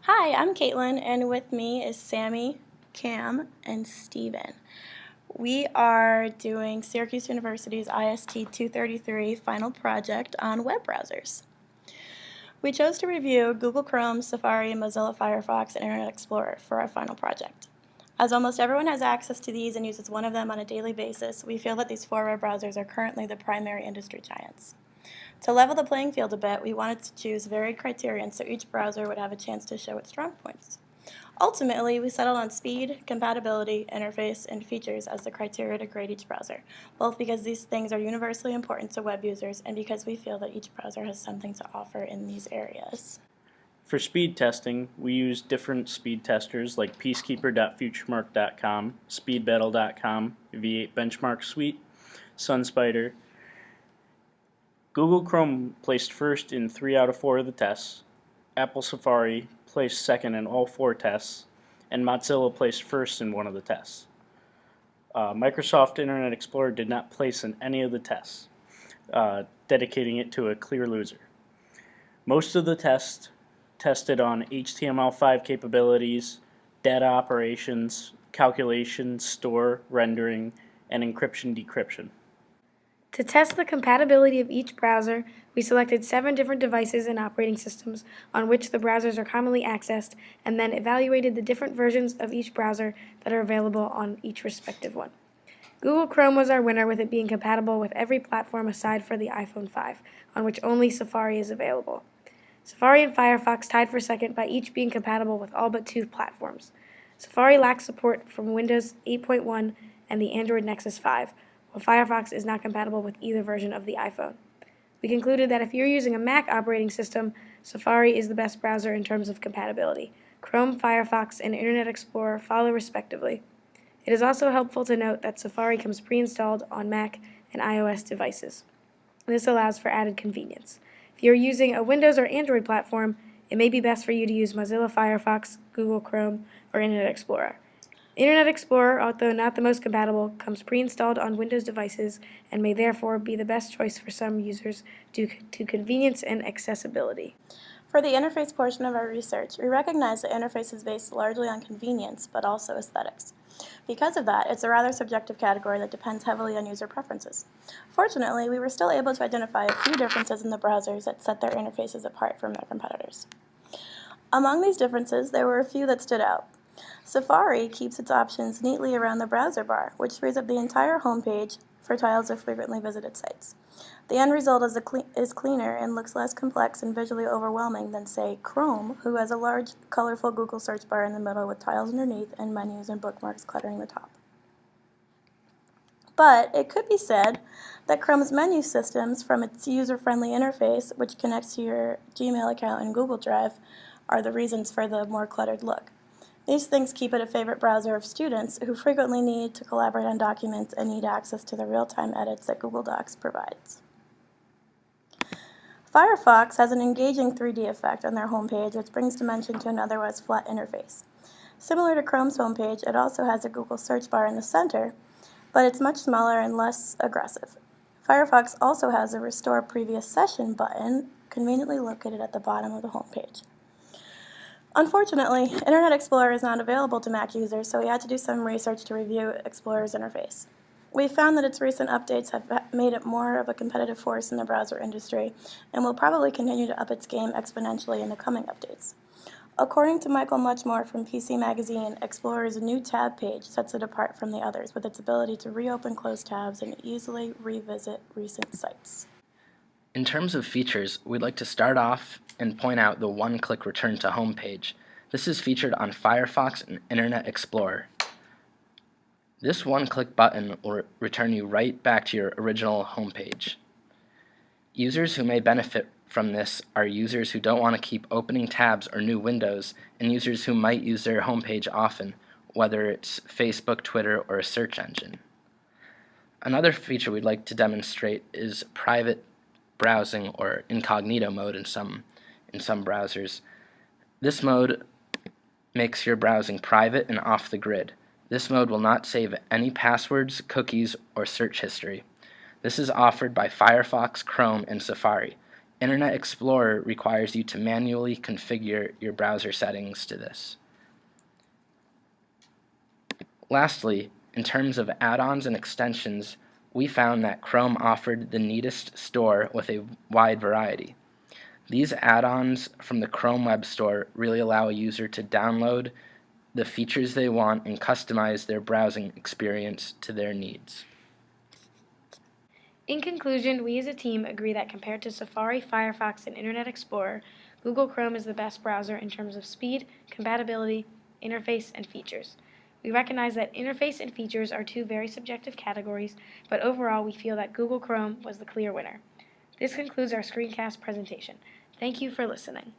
Hi, I'm Caitlin, and with me is Sammy, Cam, and Steven. We are doing Syracuse University's IST 233 final project on web browsers. We chose to review Google Chrome, Safari, Mozilla Firefox, and Internet Explorer for our final project. As almost everyone has access to these and uses one of them on a daily basis, we feel that these four web browsers are currently the primary industry giants. To level the playing field a bit, we wanted to choose varied criterion so each browser would have a chance to show its strong points. Ultimately, we settled on speed, compatibility, interface, and features as the criteria to grade each browser, both because these things are universally important to web users and because we feel that each browser has something to offer in these areas. For speed testing, we use different speed testers like peacekeeper.futuremark.com, speedbattle.com, V8 Benchmark Suite, SunSpider. Google Chrome placed first in 3 out of 4 of the tests, Apple Safari placed second in all 4 tests, and Mozilla placed first in one of the tests. Microsoft Internet Explorer did not place in any of the tests, dedicating it to a clear loser. Most of the tests tested on HTML5 capabilities, data operations, calculation, store, rendering, and encryption-decryption. To test the compatibility of each browser, we selected 7 different devices and operating systems on which the browsers are commonly accessed, and then evaluated the different versions of each browser that are available on each respective one. Google Chrome was our winner, with it being compatible with every platform aside for the iPhone 5, on which only Safari is available. Safari and Firefox tied for second by each being compatible with all but 2 platforms. Safari lacks support from Windows 8.1 and the Android Nexus 5, while Firefox is not compatible with either version of the iPhone. We concluded that if you're using a Mac operating system, Safari is the best browser in terms of compatibility. Chrome, Firefox, and Internet Explorer follow respectively. It is also helpful to note that Safari comes pre-installed on Mac and iOS devices. This allows for added convenience. If you're using a Windows or Android platform, it may be best for you to use Mozilla Firefox, Google Chrome, or Internet Explorer. Internet Explorer, although not the most compatible, comes pre-installed on Windows devices and may therefore be the best choice for some users due to convenience and accessibility. For the interface portion of our research, we recognize that interface is based largely on convenience, but also aesthetics. Because of that, it's a rather subjective category that depends heavily on user preferences. Fortunately, we were still able to identify a few differences in the browsers that set their interfaces apart from their competitors. Among these differences, there were a few that stood out. Safari keeps its options neatly around the browser bar, which frees up the entire homepage for tiles of frequently visited sites. The end result is cleaner and looks less complex and visually overwhelming than, say, Chrome, who has a large, colorful Google search bar in the middle with tiles underneath and menus and bookmarks cluttering the top. But it could be said that Chrome's menu systems, from its user-friendly interface, which connects to your Gmail account and Google Drive, are the reasons for the more cluttered look. These things keep it a favorite browser of students who frequently need to collaborate on documents and need access to the real-time edits that Google Docs provides. Firefox has an engaging 3D effect on their homepage, which brings dimension to an otherwise flat interface. Similar to Chrome's homepage, it also has a Google search bar in the center, but it's much smaller and less aggressive. Firefox also has a Restore Previous Session button conveniently located at the bottom of the homepage. Unfortunately, Internet Explorer is not available to Mac users, so we had to do some research to review Explorer's interface. We found that its recent updates have made it more of a competitive force in the browser industry and will probably continue to up its game exponentially in the coming updates. According to Michael Muchmore from PC Magazine, Explorer's new tab page sets it apart from the others with its ability to reopen closed tabs and easily revisit recent sites. In terms of features, we'd like to start off and point out the one-click return to home page. This is featured on Firefox and Internet Explorer. This one-click button will return you right back to your original home page. Users who may benefit from this are users who don't want to keep opening tabs or new windows, and users who might use their home page often, whether it's Facebook, Twitter, or a search engine. Another feature we'd like to demonstrate is private browsing, or incognito mode in some browsers. This mode makes your browsing private and off the grid. This mode will not save any passwords, cookies, or search history. This is offered by Firefox, Chrome, and Safari. Internet Explorer requires you to manually configure your browser settings to this. Lastly, in terms of add-ons and extensions, we found that Chrome offered the neatest store with a wide variety. These add-ons from the Chrome Web Store really allow a user to download the features they want and customize their browsing experience to their needs. In conclusion, we as a team agree that compared to Safari, Firefox, and Internet Explorer, Google Chrome is the best browser in terms of speed, compatibility, interface, and features. We recognize that interface and features are two very subjective categories, but overall we feel that Google Chrome was the clear winner. This concludes our screencast presentation. Thank you for listening.